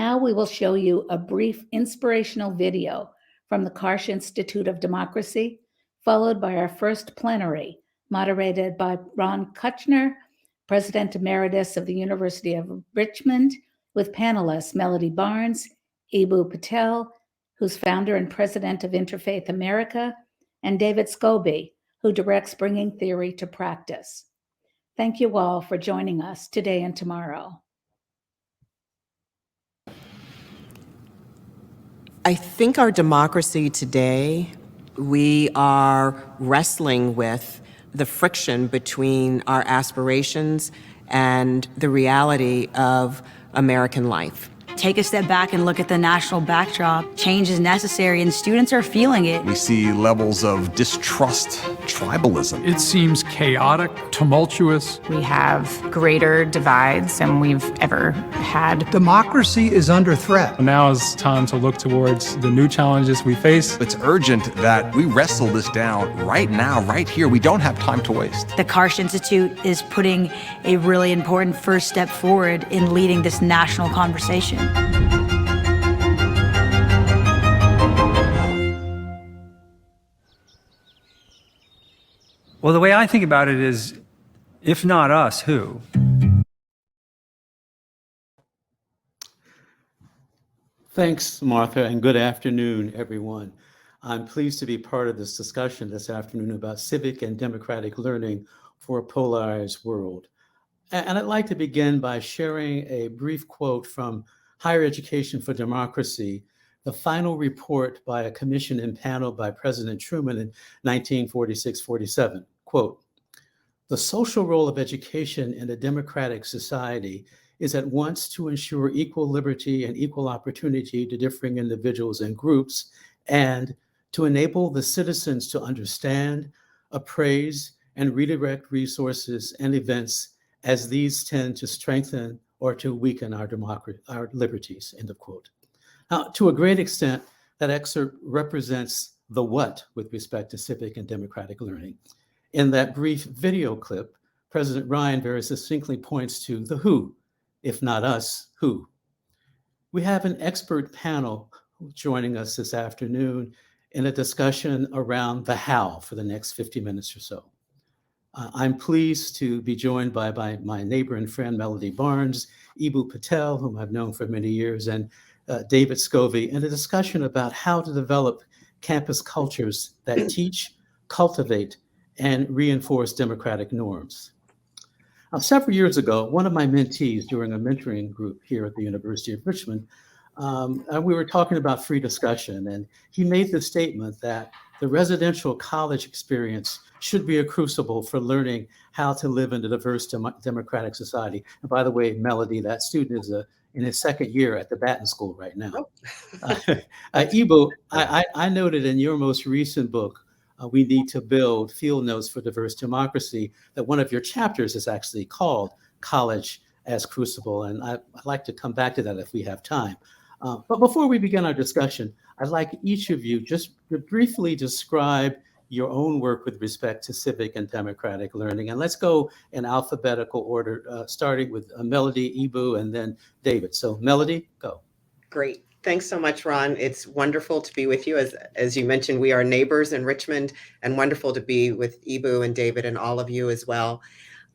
Now we will show you a brief inspirational video from the Karsh Institute of Democracy, followed by our first plenary, moderated by Ron Crutcher, President Emeritus of the University of Richmond, with panelists Melody Barnes, Eboo Patel, who's founder and president of Interfaith America, and David Scobey, who directs Bringing Theory to Practice. Thank you all for joining us today and tomorrow. I think our democracy today, we are wrestling with the friction between our aspirations and the reality of American life. Take a step back and look at the national backdrop. Change is necessary and students are feeling it. We see levels of distrust, tribalism. It seems chaotic, tumultuous. We have greater divides than we've ever had. Democracy is under threat. Now is time to look towards the new challenges we face. It's urgent that we wrestle this down right now, right here. We don't have time to waste. The Karsh Institute is putting a really important first step forward in leading this national conversation. Well, the way I think about it is, if not us, who? Thanks, Martha, and good afternoon, everyone. I'm pleased to be part of this discussion this afternoon about civic and democratic learning for a polarized world. And I'd like to begin by sharing a brief quote from Higher Education for Democracy, the final report by a commission and panel by President Truman in 1946-47. Quote, "The social role of education in a democratic society is at once to ensure equal liberty and equal opportunity to differing individuals and groups, and to enable the citizens to understand, appraise, and redirect resources and events as these tend to strengthen or to weaken our democracy, our liberties," end of quote. Now, to a great extent, that excerpt represents the what with respect to civic and democratic learning. In that brief video clip, President Ryan very succinctly points to the who, if not us, who. We have an expert panel joining us this afternoon in a discussion around the how for the next 50 minutes or so. I'm pleased to be joined by my neighbor and friend, Melody Barnes, Eboo Patel, whom I've known for many years, and David Scobey, in a discussion about how to develop campus cultures that teach, cultivate, and reinforce democratic norms. Several years ago, one of my mentees during a mentoring group here at the University of Richmond, we were talking about free discussion, and he made the statement that the residential college experience should be a crucible for learning how to live in a diverse democratic society. And by the way, Melody, that student is in his second year at the Batten School right now. Eboo, I noted in your most recent book, We Need to Build Field Notes for Diverse Democracy, that one of your chapters is actually called College as Crucible. And I'd like to come back to that if we have time. But before we begin our discussion, I'd like each of you just to briefly describe your own work with respect to civic and democratic learning. And let's go in alphabetical order, starting with Melody, Eboo, and then David. So Melody, go. Great. Thanks so much, Ron. It's wonderful to be with you. As you mentioned, we are neighbors in Richmond, and wonderful to be with Eboo and David and all of you as well.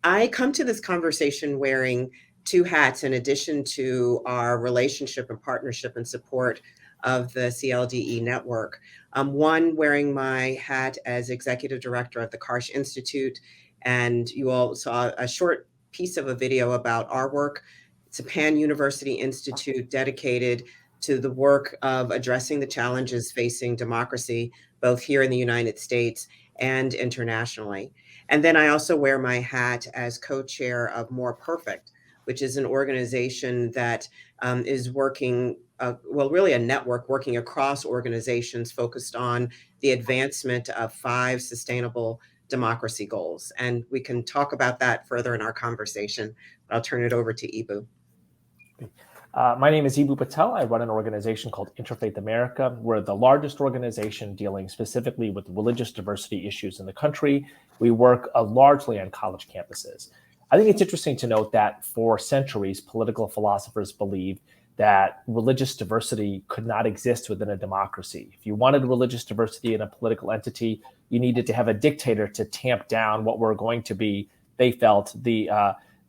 I come to this conversation wearing two hats in addition to our relationship and partnership and support of the CLDE network. One, wearing my hat as executive director of the Karsh Institute, and you all saw a short piece of a video about our work. It's a pan-university institute dedicated to the work of addressing the challenges facing democracy, both here in the United States and internationally. And then I also wear my hat as co-chair of More Perfect, which is an organization that is working, really a network working across organizations focused on the advancement of 5 sustainable democracy goals. And we can talk about that further in our conversation. I'll turn it over to Eboo. My name is Eboo Patel. I run an organization called Interfaith America. We're the largest organization dealing specifically with religious diversity issues in the country. We work largely on college campuses. I think it's interesting to note that for centuries, political philosophers believed that religious diversity could not exist within a democracy. If you wanted religious diversity in a political entity, you needed to have a dictator to tamp down what were going to be, they felt, the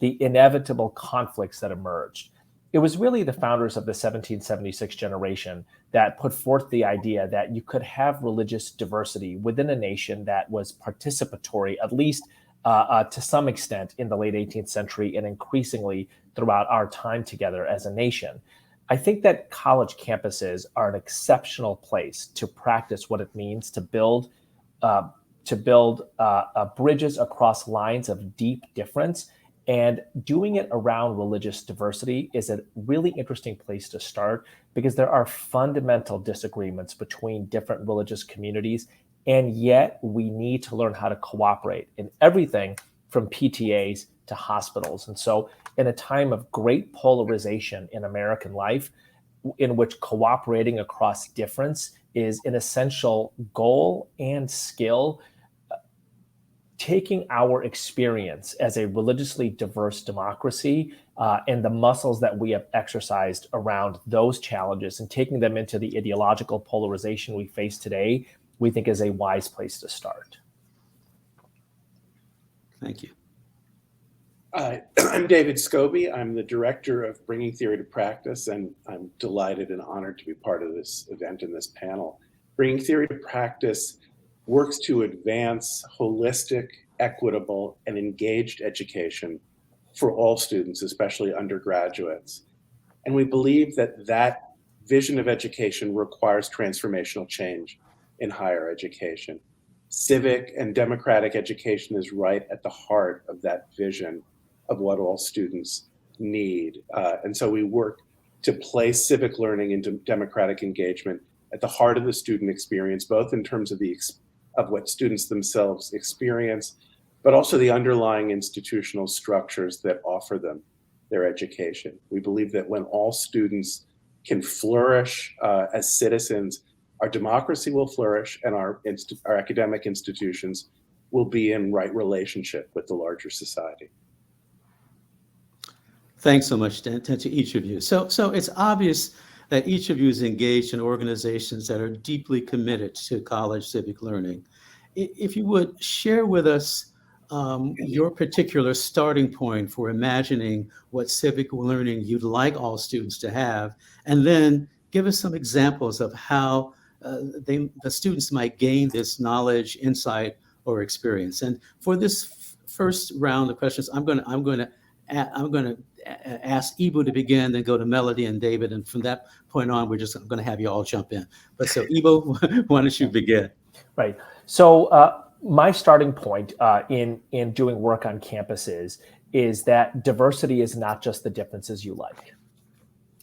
inevitable conflicts that emerged. It was really the founders of the 1776 generation that put forth the idea that you could have religious diversity within a nation that was participatory, at least to some extent, in the late 18th century and increasingly throughout our time together as a nation. I think that college campuses are an exceptional place to practice what it means to build bridges across lines of deep difference. And doing it around religious diversity is a really interesting place to start, because there are fundamental disagreements between different religious communities. And yet we need to learn how to cooperate in everything from PTAs to hospitals. And so in a time of great polarization in American life, in which cooperating across difference is an essential goal and skill, taking our experience as a religiously diverse democracy and the muscles that we have exercised around those challenges and taking them into the ideological polarization we face today, we think is a wise place to start. Thank you. I'm David Scobey. I'm the director of Bringing Theory to Practice, and I'm delighted and honored to be part of this event and this panel. Bringing Theory to Practice works to advance holistic, equitable, and engaged education for all students, especially undergraduates. And we believe that that vision of education requires transformational change in higher education. Civic and democratic education is right at the heart of that vision of what all students need. And so we work to place civic learning into democratic engagement at the heart of the student experience, both in terms of what students themselves experience, but also the underlying institutional structures that offer them their education. We believe that when all students can flourish as citizens, our democracy will flourish and our academic institutions will be in right relationship with the larger society. Thanks so much to each of you. So it's obvious that each of you is engaged in organizations that are deeply committed to college civic learning. If you would share with us your particular starting point for imagining what civic learning you'd like all students to have, and then give us some examples of how the students might gain this knowledge, insight, or experience. And for this first round of questions, I'm going to ask Eboo to begin, then go to Melody and David, and from that point on, we're just going to have you all jump in. But so Eboo, why don't you begin? Right. So my starting point in doing work on campuses is that diversity is not just the differences you like.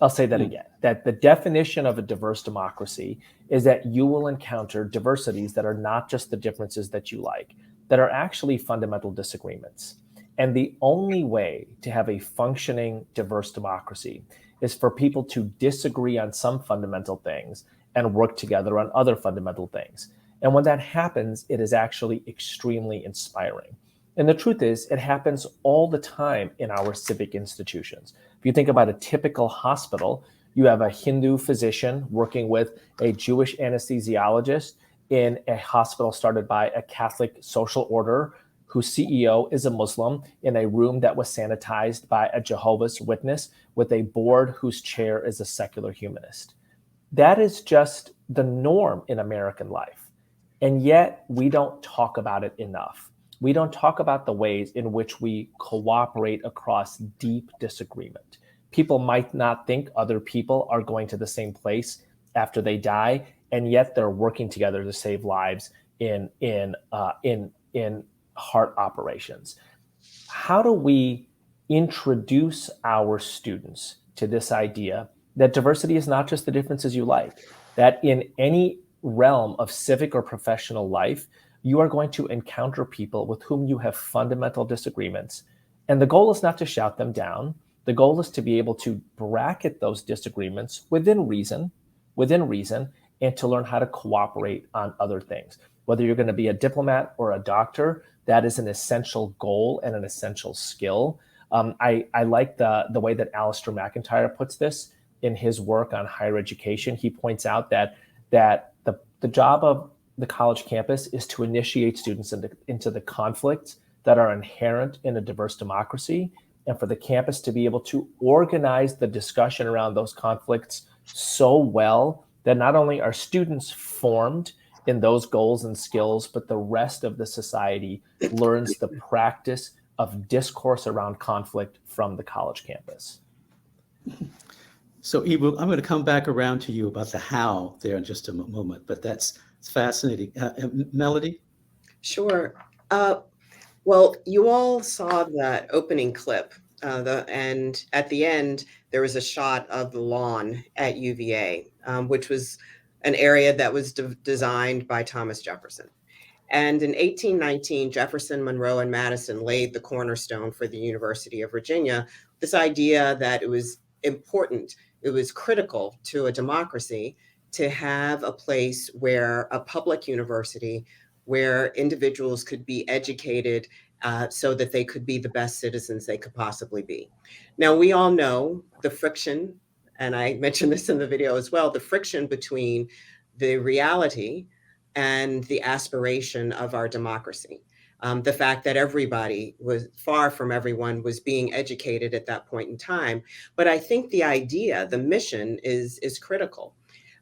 I'll say that again, that the definition of a diverse democracy is that you will encounter diversities that are not just the differences that you like, that are actually fundamental disagreements. And the only way to have a functioning, diverse democracy is for people to disagree on some fundamental things and work together on other fundamental things. And when that happens, it is actually extremely inspiring. And the truth is, it happens all the time in our civic institutions. If you think about a typical hospital, you have a Hindu physician working with a Jewish anesthesiologist in a hospital started by a Catholic social order whose CEO is a Muslim, in a room that was sanitized by a Jehovah's Witness with a board whose chair is a secular humanist. That is just the norm in American life. And yet we don't talk about it enough. We don't talk about the ways in which we cooperate across deep disagreement. People might not think other people are going to the same place after they die, and yet they're working together to save lives in heart operations. How do we introduce our students to this idea that diversity is not just the differences you like, that in any realm of civic or professional life, you are going to encounter people with whom you have fundamental disagreements. And the goal is not to shout them down. The goal is to be able to bracket those disagreements within reason, and to learn how to cooperate on other things. Whether you're going to be a diplomat or a doctor, that is an essential goal and an essential skill. I like the way that Alistair McIntyre puts this. in his work on higher education. He points out that the job of the college campus is to initiate students into the conflicts that are inherent in a diverse democracy, and for the campus to be able to organize the discussion around those conflicts so well that not only are students formed in those goals and skills, but the rest of the society learns the practice of discourse around conflict from the college campus. So, Eboo, I'm going to come back around to you about the how there in just a moment, but it's fascinating. Melody? Sure. Well, you all saw that opening clip, and at the end, there was a shot of the lawn at UVA, which was an area that was designed by Thomas Jefferson. And in 1819, Jefferson, Monroe, and Madison laid the cornerstone for the University of Virginia, this idea that it was important, it was critical to a democracy to have a place where a public university where individuals could be educated so that they could be the best citizens they could possibly be. Now, we all know the friction, and I mentioned this in the video as well, the friction between the reality and the aspiration of our democracy. The fact that everybody was, far from everyone was being educated at that point in time. But I think the idea, the mission is critical.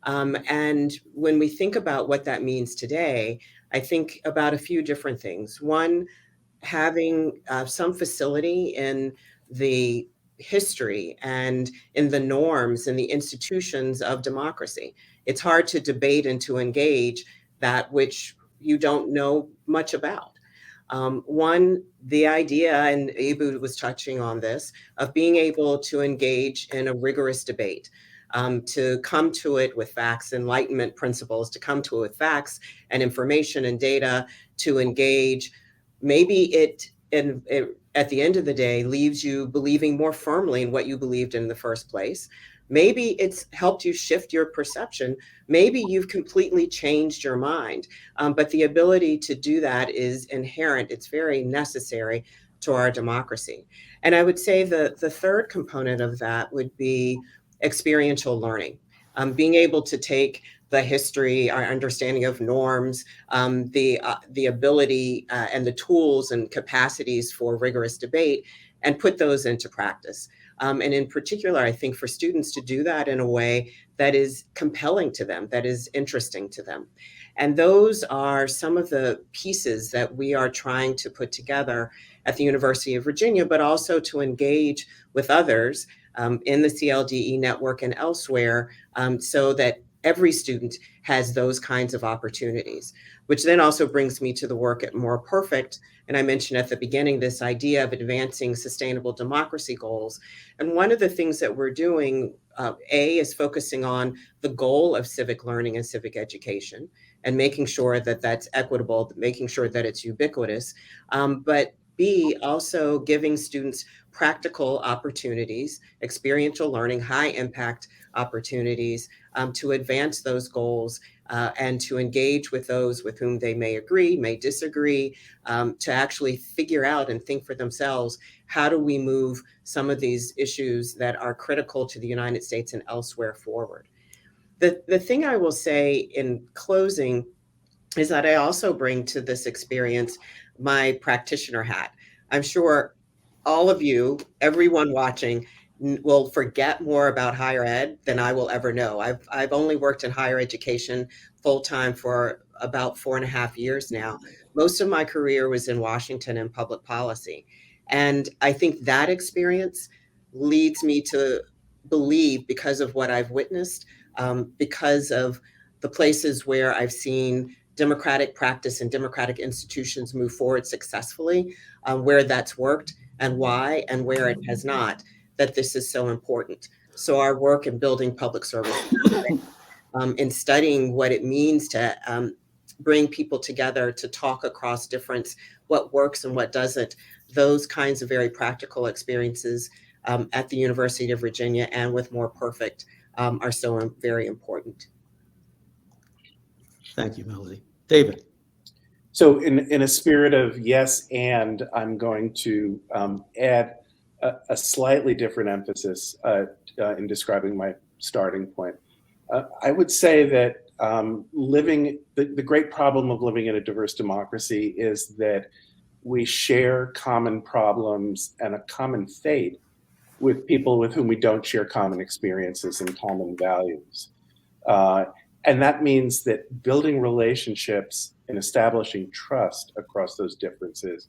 And when we think about what that means today, I think about a few different things. One, having some facility in the history and in the norms and the institutions of democracy. It's hard to debate and to engage that which you don't know much about. One, the idea, and Eboo was touching on this, of being able to engage in a rigorous debate, to come to it with facts, enlightenment principles, to come to it with facts and information and data, to engage. Maybe it at the end of the day leaves you believing more firmly in what you believed in the first place. Maybe it's helped you shift your perception. Maybe you've completely changed your mind. But the ability to do that is inherent. It's very necessary to our democracy. And I would say the third component of that would be experiential learning. Being able to take the history, our understanding of norms, the ability and the tools and capacities for rigorous debate, and put those into practice. And in particular, I think for students to do that in a way that is compelling to them, that is interesting to them. And those are some of the pieces that we are trying to put together at the University of Virginia, but also to engage with others in the CLDE network and elsewhere, so that every student has those kinds of opportunities, which then also brings me to the work at More Perfect. And I mentioned at the beginning this idea of advancing sustainable democracy goals. And one of the things that we're doing, is focusing on the goal of civic learning and civic education and making sure that that's equitable, making sure that it's ubiquitous, but B, also giving students practical opportunities, experiential learning, high impact opportunities to advance those goals and to engage with those with whom they may agree, may disagree, to actually figure out and think for themselves, how do we move some of these issues that are critical to the United States and elsewhere forward? The thing I will say in closing is that I also bring to this experience my practitioner hat. I'm sure all of you, everyone watching, will forget more about higher ed than I will ever know. I've only worked in higher education full-time for about 4.5 years now. Most of my career was in Washington in public policy. And I think that experience leads me to believe, because of what I've witnessed, because of the places where I've seen democratic practice and democratic institutions move forward successfully, where that's worked and why, and where it has not, that this is so important. So our work in building public service, in studying what it means to bring people together to talk across difference, what works and what doesn't, those kinds of very practical experiences at the University of Virginia and with More Perfect are so very important. Thank you, Melody. David. So in a spirit of yes, and I'm going to add a slightly different emphasis in describing my starting point. I would say that the great problem of living in a diverse democracy is that we share common problems and a common fate with people with whom we don't share common experiences and common values. And that means that building relationships and establishing trust across those differences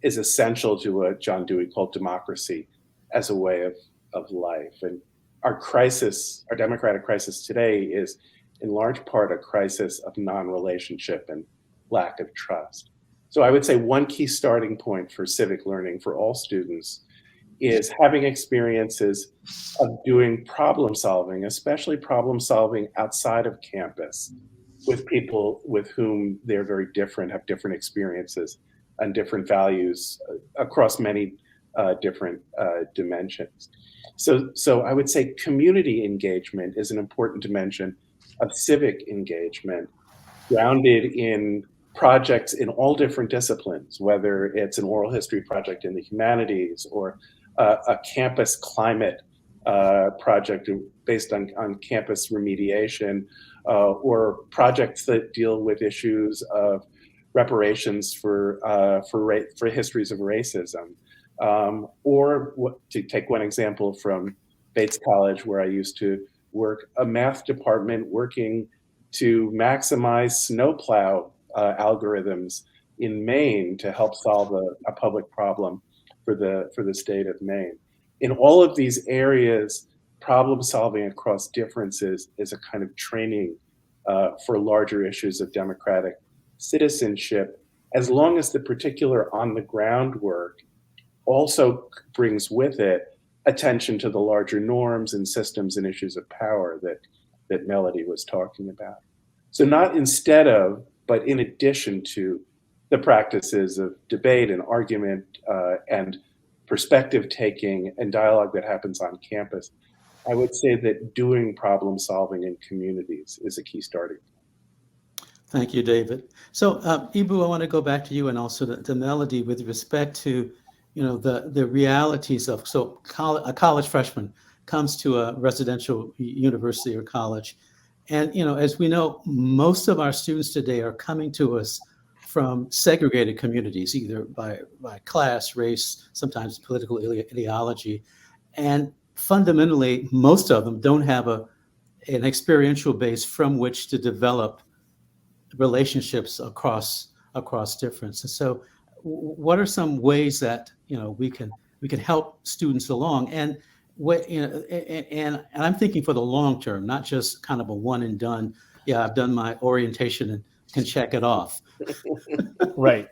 is essential to what John Dewey called democracy as a way of life. And our crisis, our democratic crisis today, is in large part a crisis of non-relationship and lack of trust. So I would say one key starting point for civic learning for all students is having experiences of doing problem solving, especially problem solving outside of campus, with people with whom they're very different, have different experiences and different values across many different dimensions. So I would say community engagement is an important dimension of civic engagement, grounded in projects in all different disciplines, whether it's an oral history project in the humanities or a campus climate project based on campus remediation, or projects that deal with issues of reparations for histories of racism, or to take one example from Bates College, where I used to work, a math department working to maximize snowplow algorithms in Maine to help solve a public problem for the state of Maine. In all of these areas, problem solving across differences is a kind of training for larger issues of democratic citizenship, as long as the particular on the ground work also brings with it attention to the larger norms and systems and issues of power that Melody was talking about. So not instead of, but in addition to the practices of debate and argument and perspective taking and dialogue that happens on campus, I would say that doing problem solving in communities is a key starting point. Thank you, David. So Eboo, I want to go back to you and also to Melody with respect to the realities of, so a college freshman comes to a residential university or college. And, as we know, most of our students today are coming to us from segregated communities, either by class, race, sometimes political ideology. And fundamentally, most of them don't have an experiential base from which to develop relationships across difference. And so what are some ways that we can help students along? And and I'm thinking for the long term, not just kind of a one and done. Yeah, I've done my orientation and can check it off. Right.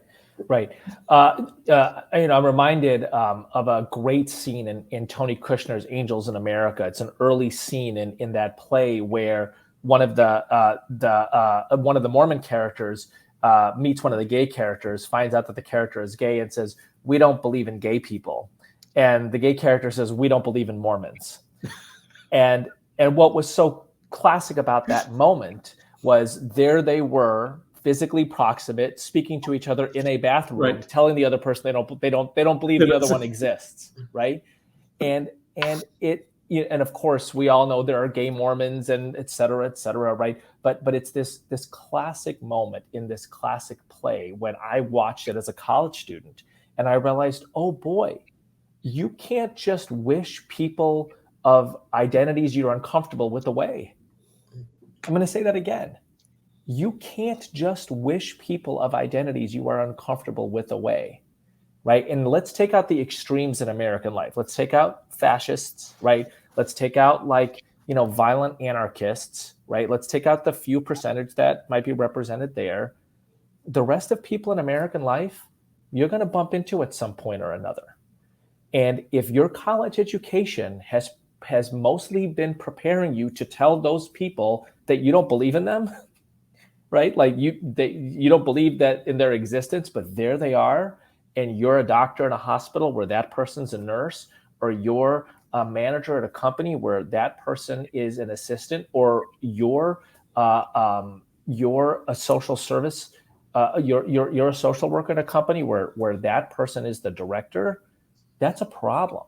I'm reminded of a great scene in Tony Kushner's Angels in America. It's an early scene in that play where one of the Mormon characters meets one of the gay characters, finds out that the character is gay, and says, "We don't believe in gay people." And the gay character says, "We don't believe in Mormons." And what was so classic about that moment was there they were, physically proximate, speaking to each other in a bathroom, right, telling the other person they don't believe the other one exists, right? And of course we all know there are gay Mormons and et cetera, right? But it's this classic moment in this classic play when I watched it as a college student, and I realized, oh boy, you can't just wish people of identities you're uncomfortable with away. I'm going to say that again. You can't just wish people of identities you are uncomfortable with away, right? And let's take out the extremes in American life. Let's take out fascists, right? Let's take out violent anarchists, right? Let's take out the few percentage that might be represented there. The rest of people in American life, you're going to bump into at some point or another. And if your college education has mostly been preparing you to tell those people that you don't believe in them, right? Like you don't believe that in their existence, but there they are, and you're a doctor in a hospital where that person's a nurse, or you're a manager at a company where that person is an assistant, or you're a social service, you're a social worker at a company where that person is the director. That's a problem.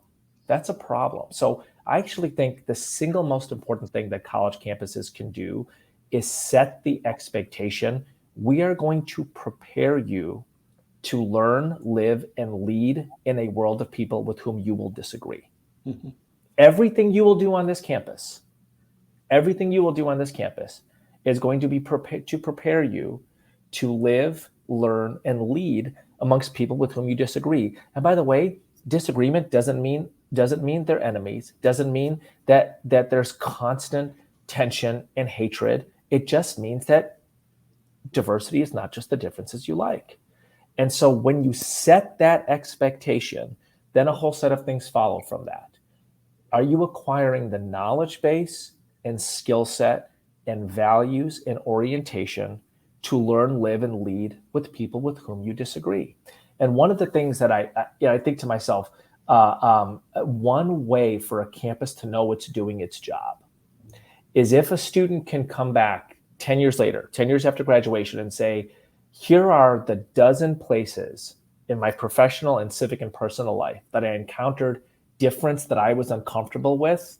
So I actually think the single most important thing that college campuses can do is set the expectation. We are going to prepare you to learn, live, and lead in a world of people with whom you will disagree. Mhm. Everything you will do on this campus, is going to be to prepare you to live, learn, and lead amongst people with whom you disagree. And by the way, disagreement doesn't mean they're enemies, doesn't mean that there's constant tension and hatred. It just means that diversity is not just the differences you like. And so when you set that expectation, then a whole set of things follow from that. Are you acquiring the knowledge base and skill set and values and orientation to learn, live, and lead with people with whom you disagree? And one of the things that I think to myself, one way for a campus to know it's doing its job is if a student can come back 10 years later, 10 years after graduation, and say, here are the dozen places in my professional and civic and personal life that I encountered difference that I was uncomfortable with,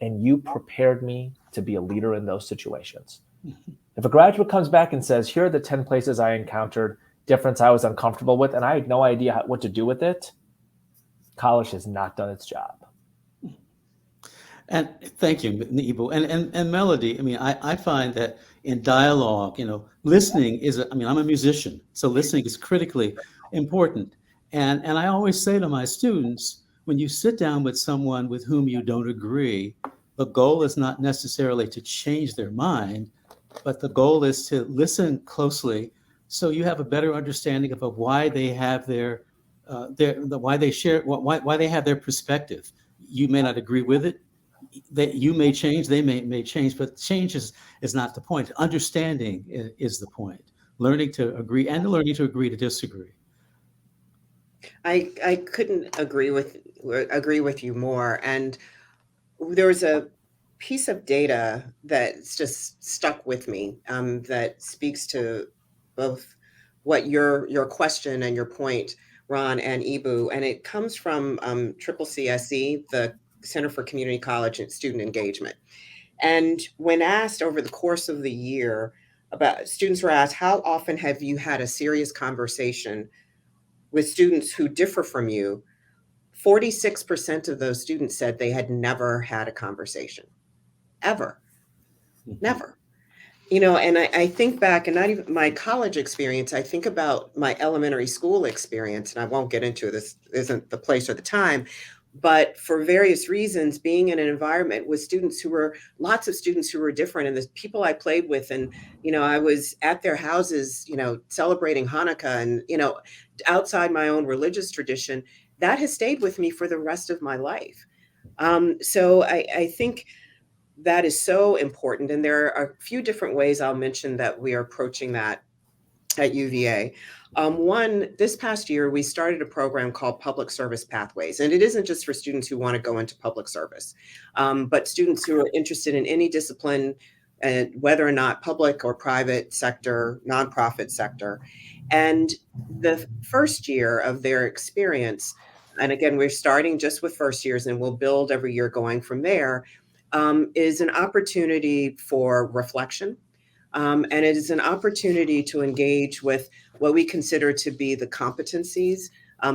and you prepared me to be a leader in those situations. Mm-hmm. If a graduate comes back and says, here are the 10 places I encountered difference I was uncomfortable with, and I had no idea what to do with it, college has not done its job. And thank you, Eboo. And Melody, I mean, I find that in dialogue, listening I'm a musician, so listening is critically important. And I always say to my students, when you sit down with someone with whom you don't agree, the goal is not necessarily to change their mind, but the goal is to listen closely so you have a better understanding of why they have why they have their perspective. You may not agree with it. That you may change, they may change, but change is not the point. Understanding is the point. Learning to agree and learning to agree to disagree. I couldn't agree with you more. And there was a piece of data that's just stuck with me that speaks to both what your question and your point, Ron and Eboo, and it comes from CCCSE, the Center for Community College and Student Engagement. And when asked over the course of the year students were asked, how often have you had a serious conversation with students who differ from you? 46% of those students said they had never had a conversation, ever, never. And I think back, and not even my college experience, I think about my elementary school experience, and I won't get into this, isn't the place or the time, but for various reasons, being in an environment with lots of students who were different, and the people I played with, and, I was at their houses, celebrating Hanukkah and, outside my own religious tradition, that has stayed with me for the rest of my life. So I think that is so important. And there are a few different ways I'll mention that we are approaching that at UVA. One, this past year, we started a program called Public Service Pathways. And it isn't just for students who want to go into public service, but students who are interested in any discipline, and whether or not public or private sector, nonprofit sector. And the first year of their experience, and again, we're starting just with first years and we'll build every year going from there, is an opportunity for reflection. And it is an opportunity to engage with what we consider to be the competencies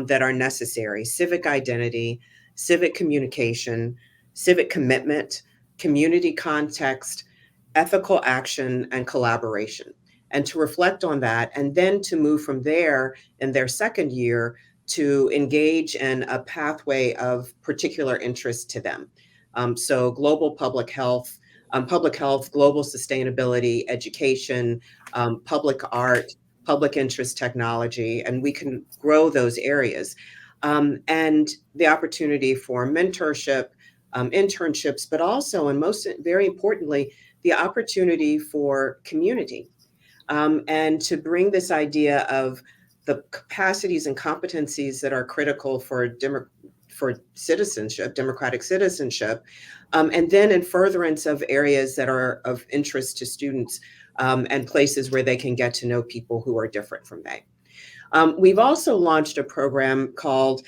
that are necessary: civic identity, civic communication, civic commitment, community context, ethical action, and collaboration. And to reflect on that, and then to move from there in their second year to engage in a pathway of particular interest to them. So global public health, global sustainability, education, public art, public interest technology, and we can grow those areas. And the opportunity for mentorship, internships, but also, and very importantly, the opportunity for community. And to bring this idea of the capacities and competencies that are critical for citizenship, democratic citizenship, and then in furtherance of areas that are of interest to students and places where they can get to know people who are different from they. We've also launched a program called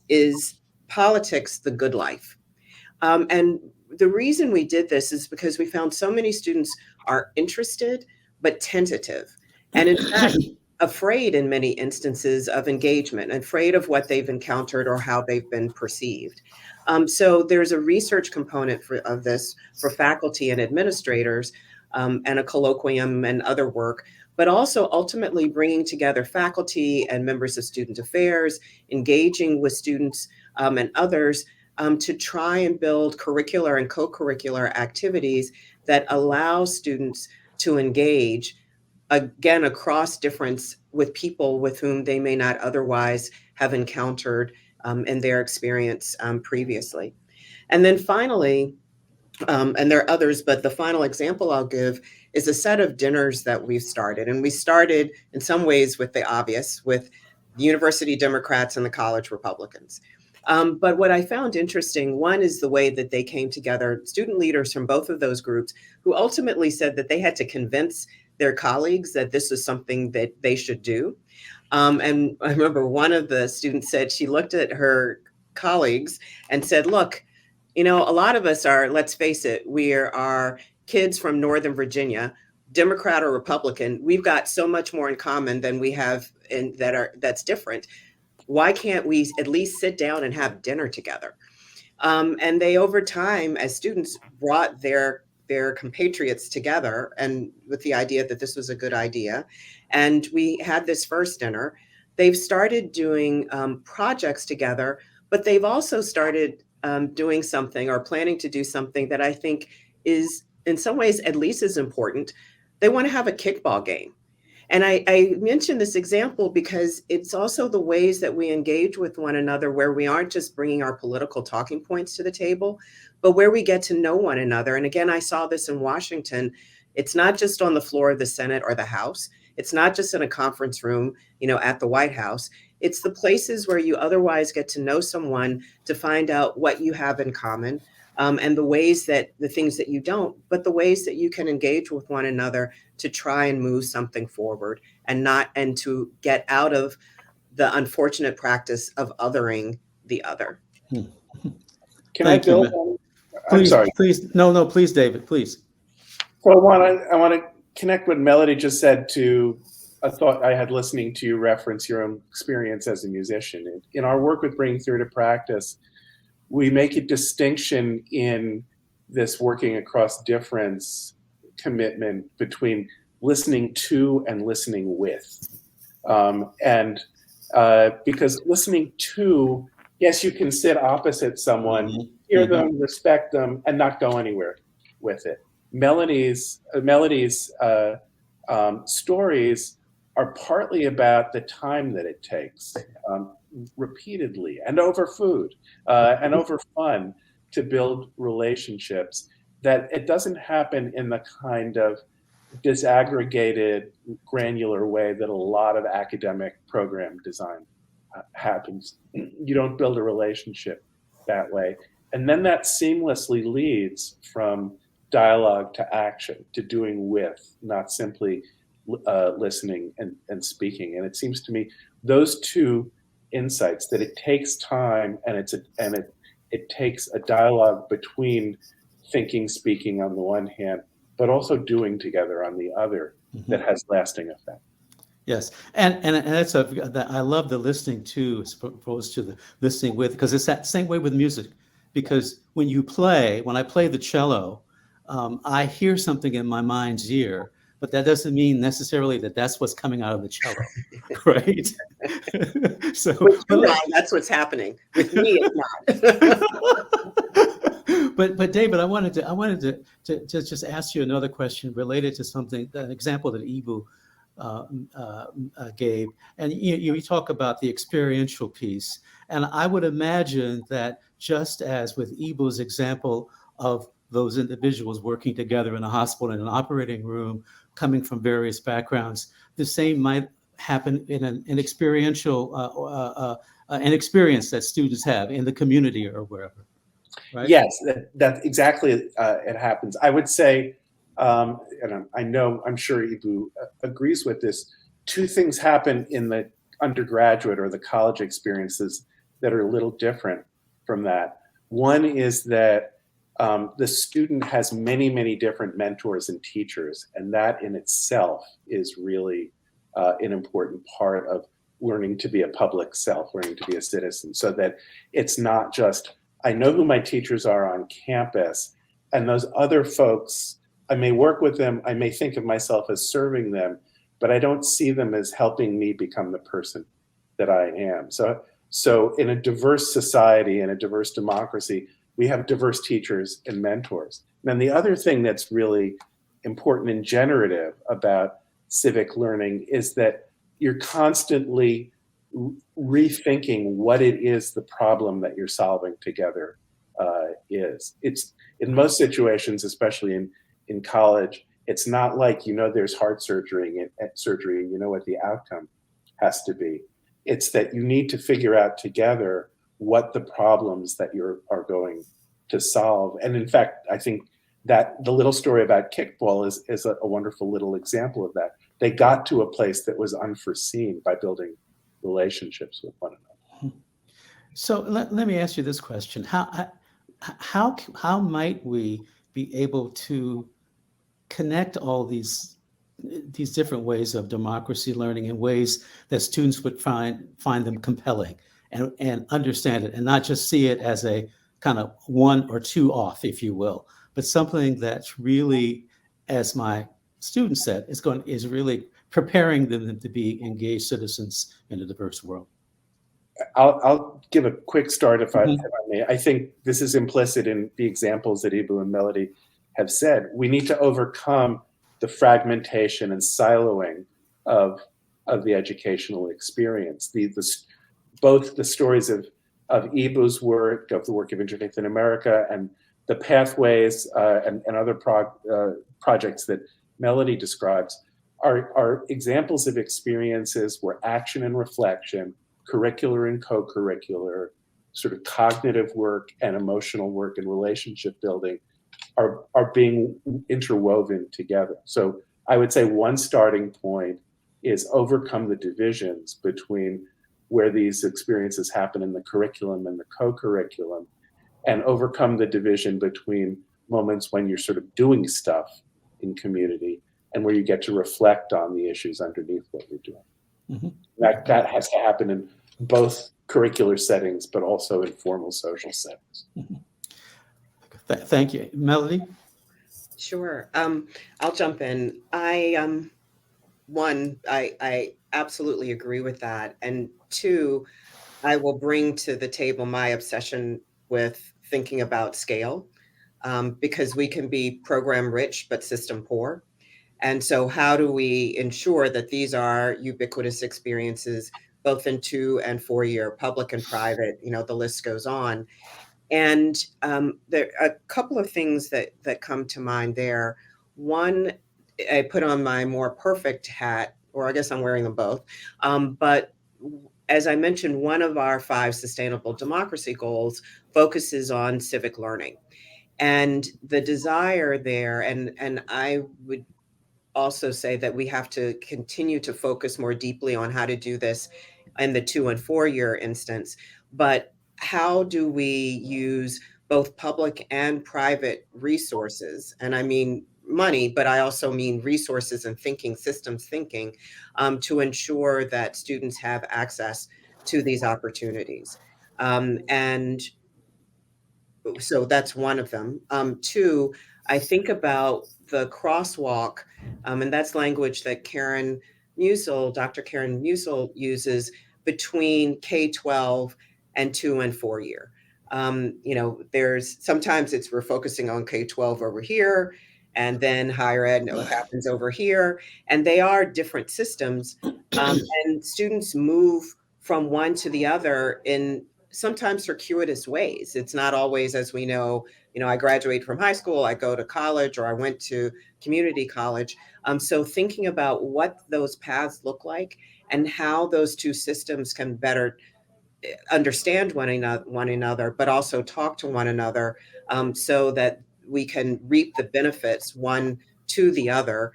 Is Politics the Good Life? And the reason we did this is because we found so many students are interested, but tentative. And in fact, afraid in many instances of engagement, afraid of what they've encountered or how they've been perceived. So there's a research component of this for faculty and administrators, and a colloquium and other work, but also ultimately bringing together faculty and members of student affairs, engaging with students and others to try and build curricular and co-curricular activities that allow students to engage, again, across difference with people with whom they may not otherwise have encountered in their experience previously. And then finally, and there are others, but the final example I'll give is a set of dinners that we've started. And we started in some ways with the obvious, with the University Democrats and the college Republicans. But what I found interesting, one is the way that they came together, student leaders from both of those groups, who ultimately said that they had to convince their colleagues that this was something that they should do. And I remember one of the students said she looked at her colleagues and said, look, you know, a lot of us are, let's face it, we are kids from Northern Virginia, Democrat or Republican. We've got so much more in common than we have that's different. Why can't we at least sit down and have dinner together? And they, over time, as students, brought their compatriots together, and with the idea that this was a good idea. And we had this first dinner. They've started doing projects together, but they've also started doing something or planning to do something that I think is in some ways at least as important. They want to have a kickball game. And I mentioned this example because it's also the ways that we engage with one another, where we aren't just bringing our political talking points to the table, but where we get to know one another. And again, I saw this in Washington. It's not just on the floor of the Senate or the House. It's not just in a conference room, you know, at the White House. It's the places where you otherwise get to know someone, to find out what you have in common, and the things that you don't, but the ways that you can engage with one another to try and move something forward, and to get out of the unfortunate practice of othering the other. Can I build on? I'm sorry. Please, no, please, David, please. So I want to connect what Melody just said to a thought I had listening to you reference your own experience as a musician. In our work with Bringing Theory to Practice, we make a distinction in this working across difference commitment between listening to and listening with. Because listening to, yes, you can sit opposite someone, hear them, respect them, and not go anywhere with it. Melody's stories are partly about the time that it takes, repeatedly, and over food, and over fun, to build relationships, that it doesn't happen in the kind of disaggregated, granular way that a lot of academic program design happens. You don't build a relationship that way. And then that seamlessly leads from dialogue to action, to doing with, not simply listening and speaking. And it seems to me those two insights, that it takes time, and it takes a dialogue between thinking, speaking on the one hand, but also doing together on the other, that has lasting effect. Yes, and that's I love the listening to as opposed to the listening with, because it's that same way with music. Because when I play the cello, I hear something in my mind's ear, but that doesn't mean necessarily that that's what's coming out of the cello, right? So, that's what's happening. With me, it's not. But David, I wanted to just ask you another question related to an example that Eboo gave, and you talk about the experiential piece, and I would imagine that just as with Eboo's example of those individuals working together in a hospital, in an operating room, coming from various backgrounds, the same might happen in an experiential an experience that students have in the community or wherever. Right? Yes, that exactly it happens. I would say, and I'm sure Eboo agrees with this, two things happen in the undergraduate or the college experiences that are a little different from that. One is that the student has many, many different mentors and teachers, and that in itself is really an important part of learning to be a public self, learning to be a citizen, so that it's not just, I know who my teachers are on campus, and those other folks, I may work with them, I may think of myself as serving them, but I don't see them as helping me become the person that I am. So in a diverse society, in a diverse democracy, we have diverse teachers and mentors. And then the other thing that's really important and generative about civic learning is that you're constantly rethinking what it is the problem that you're solving together is. It's in most situations, especially in college, it's not like, there's heart surgery and you know what the outcome has to be. It's that you need to figure out together what the problems that you are going to solve. And in fact, I think that the little story about kickball is a wonderful little example of that. They got to a place that was unforeseen by building relationships with one another. So let me ask you this question. How might we be able to connect all these different ways of democracy learning in ways that students would find them compelling and understand it, and not just see it as a kind of one or two off, if you will, but something that's really, as my student said, is really preparing them to be engaged citizens in a diverse world. I'll give a quick start if I may. I think this is implicit in the examples that Eboo and Melody have said. We need to overcome the fragmentation and siloing of the educational experience. Both the stories of Eboo's work, of the work of Interfaith America, and the pathways and other projects that Melody describes are examples of experiences where action and reflection, curricular and co-curricular, sort of cognitive work and emotional work and relationship building are being interwoven together. So I would say one starting point is overcome the divisions between where these experiences happen in the curriculum and the co-curriculum, and overcome the division between moments when you're sort of doing stuff in community and where you get to reflect on the issues underneath what you're doing. Mm-hmm. That has to happen in both curricular settings, but also in formal social settings. Mm-hmm. Thank you. Melody? Sure. I'll jump in. I absolutely agree with that. And two, I will bring to the table my obsession with thinking about scale, because we can be program rich, but system poor. And so how do we ensure that these are ubiquitous experiences, both in 2 and 4 year, public and private, the list goes on. And there are a couple of things that come to mind there. One, I put on my more perfect hat, or I guess I'm wearing them both. But as I mentioned, one of our 5 sustainable democracy goals focuses on civic learning. And the desire there, and I would also say that we have to continue to focus more deeply on how to do this in the 2 and 4 year instance. But how do we use both public and private resources? And I mean money, but I also mean resources and thinking, systems thinking, to ensure that students have access to these opportunities. And so that's one of them. 2, I think about the crosswalk, and that's language that Dr. Karen Musil uses between K-12 and 2 and 4 year. There's sometimes we're focusing on K-12 over here, and then higher ed happens over here, and they are different systems, and students move from one to the other in sometimes circuitous ways. It's not always, as we know, I graduate from high school, I go to college, or I went to community college. So thinking about what those paths look like and how those two systems can better understand one another, but also talk to one another, so that we can reap the benefits one to the other,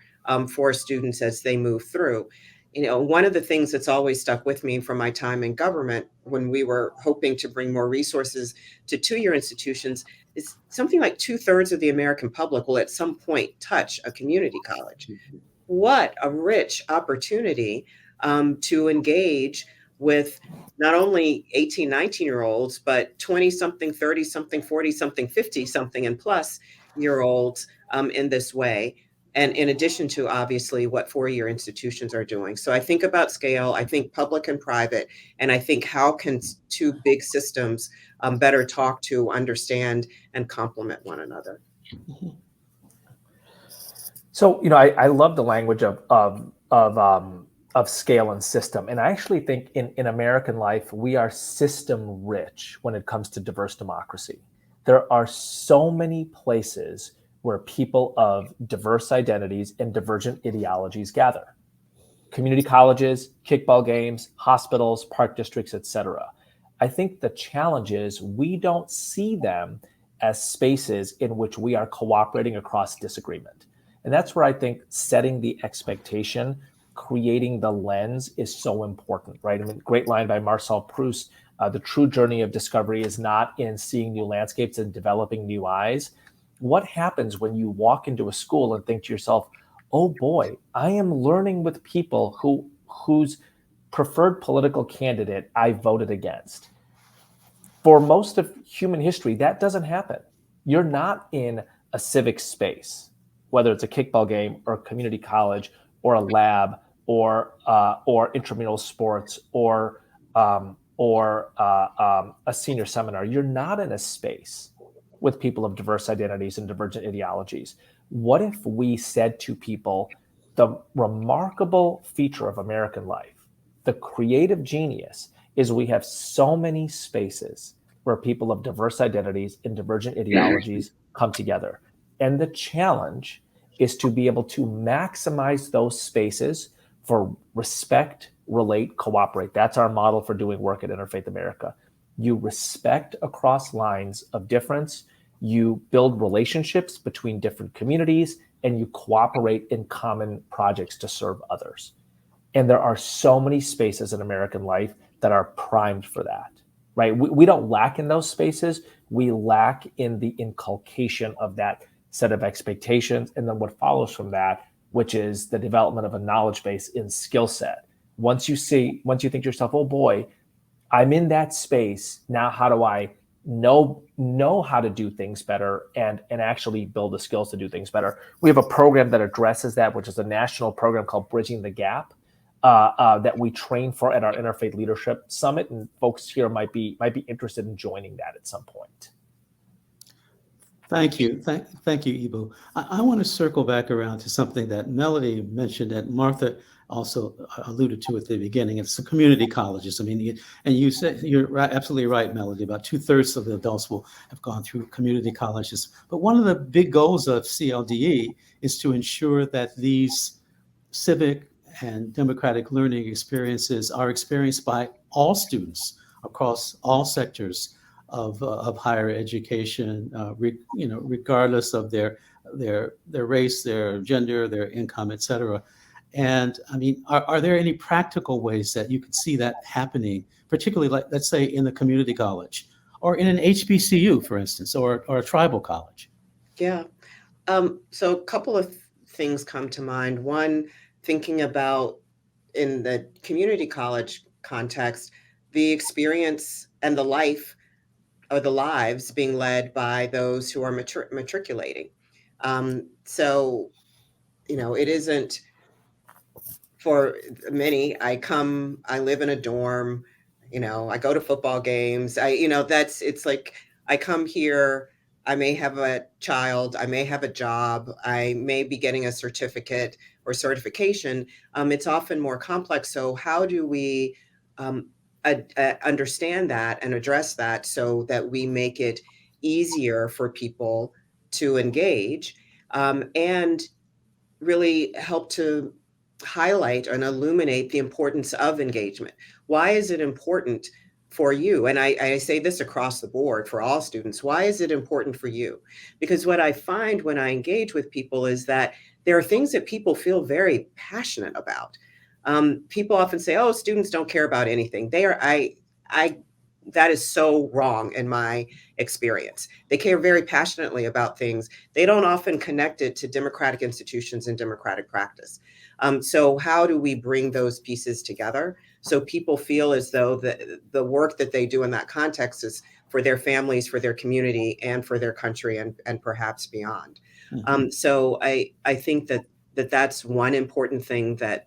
for students as they move through. one of the things that's always stuck with me from my time in government when we were hoping to bring more resources to two-year institutions is something like 2/3 of the American public will at some point touch a community college. What a rich opportunity to engage with not only 18, 19-year-olds, but 20-something, 30-something, 40-something, 50-something, and plus year olds in this way. And in addition to obviously what four-year institutions are doing. So I think about scale, I think public and private, and I think how can two big systems better talk to, understand, and complement one another. So, I love the language of scale and system. And I actually think in American life, we are system rich when it comes to diverse democracy. There are so many places where people of diverse identities and divergent ideologies gather. Community colleges, kickball games, hospitals, park districts, etc. I think the challenge is we don't see them as spaces in which we are cooperating across disagreement. And that's where I think setting the expectation, creating the lens is so important, right? I mean, great line by Marcel Proust, the true journey of discovery is not in seeing new landscapes and developing new eyes. What happens when you walk into a school and think to yourself, oh boy, I am learning with people whose preferred political candidate I voted against. For most of human history, that doesn't happen. You're not in a civic space, whether it's a kickball game or a community college or a lab or intramural sports or a senior seminar. You're not in a space with people of diverse identities and divergent ideologies. What if we said to people, the remarkable feature of American life, the creative genius, is we have so many spaces where people of diverse identities and divergent ideologies come together. And the challenge is to be able to maximize those spaces for respect, relate, cooperate. That's our model for doing work at Interfaith America. You respect across lines of difference, you build relationships between different communities, and you cooperate in common projects to serve others. And there are so many spaces in American life that are primed for that, right? We don't lack in those spaces. We lack in the inculcation of that set of expectations. And then what follows from that, which is the development of a knowledge base in skill set. Once you think to yourself, oh boy, I'm in that space. Now, how do I know how to do things better and actually build the skills to do things better? We have a program that addresses that, which is a national program called Bridging the Gap that we train for at our Interfaith Leadership Summit. And folks here might be interested in joining that at some point. Thank you. Thank you, Eboo. I want to circle back around to something that Melody mentioned that Martha also alluded to at the beginning. It's the community colleges. I mean, and you said you're right, absolutely right, Melody. About 2/3 of the adults will have gone through community colleges. But one of the big goals of CLDE is to ensure that these civic and democratic learning experiences are experienced by all students across all sectors of higher education, regardless of their race, their gender, their income, et cetera. And I mean, are there any practical ways that you could see that happening, particularly, like, let's say, in the community college or in an HBCU, for instance, or a tribal college? Yeah. So a couple of things come to mind. One, thinking about in the community college context, the experience and the life or the lives being led by those who are matriculating. So, it isn't for many. I live in a dorm, I go to football games. It's like I come here, I may have a child, I may have a job, I may be getting a certificate or certification. It's often more complex. So how do we understand that and address that so that we make it easier for people to engage and really help to highlight and illuminate the importance of engagement? Why is it important for you? And I say this across the board for all students. Why is it important for you? Because what I find when I engage with people is that there are things that people feel very passionate about. People often say, "Oh, students don't care about anything." That is so wrong in my experience. They care very passionately about things. They don't often connect it to democratic institutions and democratic practice. So how do we bring those pieces together so people feel as though the work that they do in that context is for their families, for their community, and for their country, and perhaps beyond? So I think that's one important thing that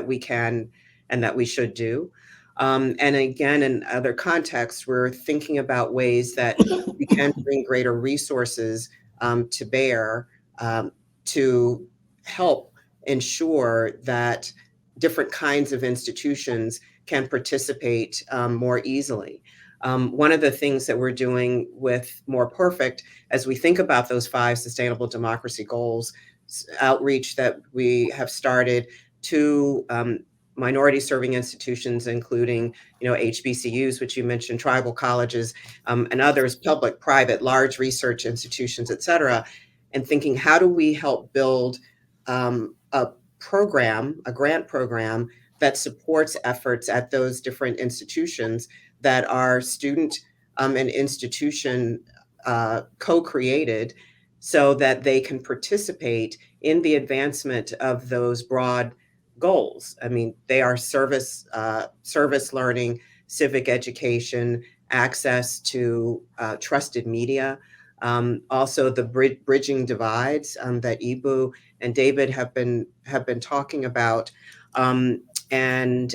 we can and that we should do. And again, in other contexts, we're thinking about ways that we can bring greater resources to bear to help ensure that different kinds of institutions can participate more easily. One of the things that we're doing with More Perfect, as we think about those 5 sustainable democracy goals, outreach that we have started to minority serving institutions, including, HBCUs, which you mentioned, tribal colleges, and others, public, private, large research institutions, et cetera, and thinking, how do we help build a grant program that supports efforts at those different institutions that are student and institution co-created, so that they can participate in the advancement of those broad goals. I mean, they are service learning, civic education, access to trusted media, also the bridging divides that Eboo and David have been talking about, and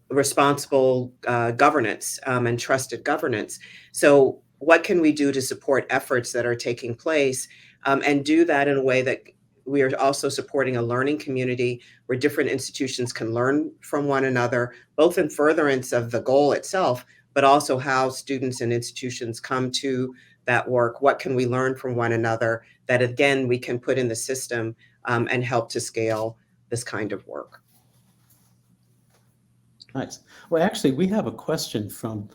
responsible governance and trusted governance. So what can we do to support efforts that are taking place, and do that in a way that we are also supporting a learning community where different institutions can learn from one another, both in furtherance of the goal itself, but also how students and institutions come to that work. What can we learn from one another that, again, we can put in the system and help to scale this kind of work? Nice. Well, actually, we have a question from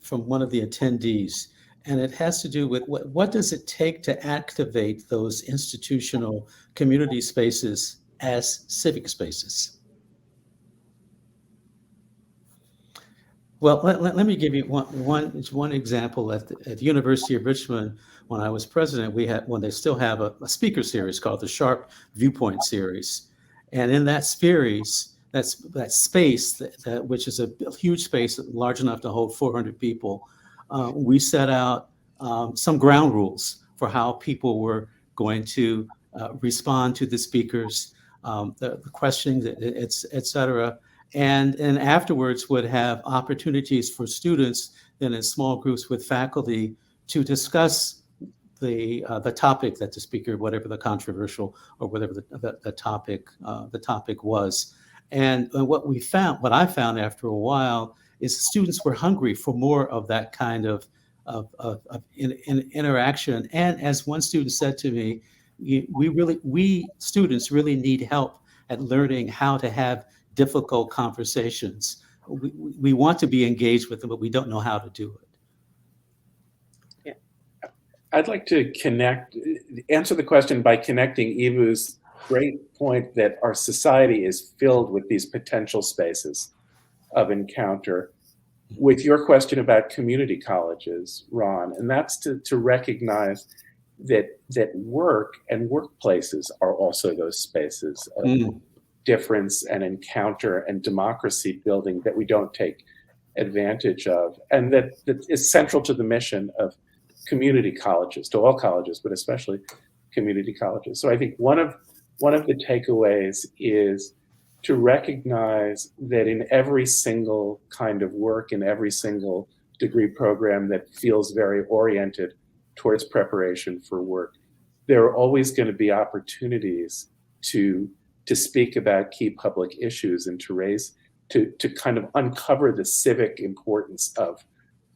one of the attendees, and it has to do with what does it take to activate those institutional community spaces as civic spaces? Well, let me give you one example. At the University of Richmond, when I was president, they still have a speaker series called the Sharp Viewpoint Series, and in that series, that space, which is a huge space large enough to hold 400 people, we set out some ground rules for how people were going to respond to the speakers, the questioning, et cetera. And afterwards would have opportunities for students then in small groups with faculty to discuss the topic that the speaker, whatever the controversial or whatever the topic was. And what I found after a while is students were hungry for more of that kind of interaction. And as one student said to me, we students really need help at learning how to have difficult conversations. We want to be engaged with them, but we don't know how to do it. Yeah. I'd like to answer the question by connecting Eboo's great point that our society is filled with these potential spaces of encounter with your question about community colleges, Ron, and that's to recognize that work and workplaces are also those spaces of difference and encounter and democracy building that we don't take advantage of, and that is central to the mission of community colleges, to all colleges, but especially community colleges. So I think one of the takeaways is to recognize that in every single kind of work, in every single degree program that feels very oriented towards preparation for work, there are always going to be opportunities to speak about key public issues and to kind of uncover the civic importance of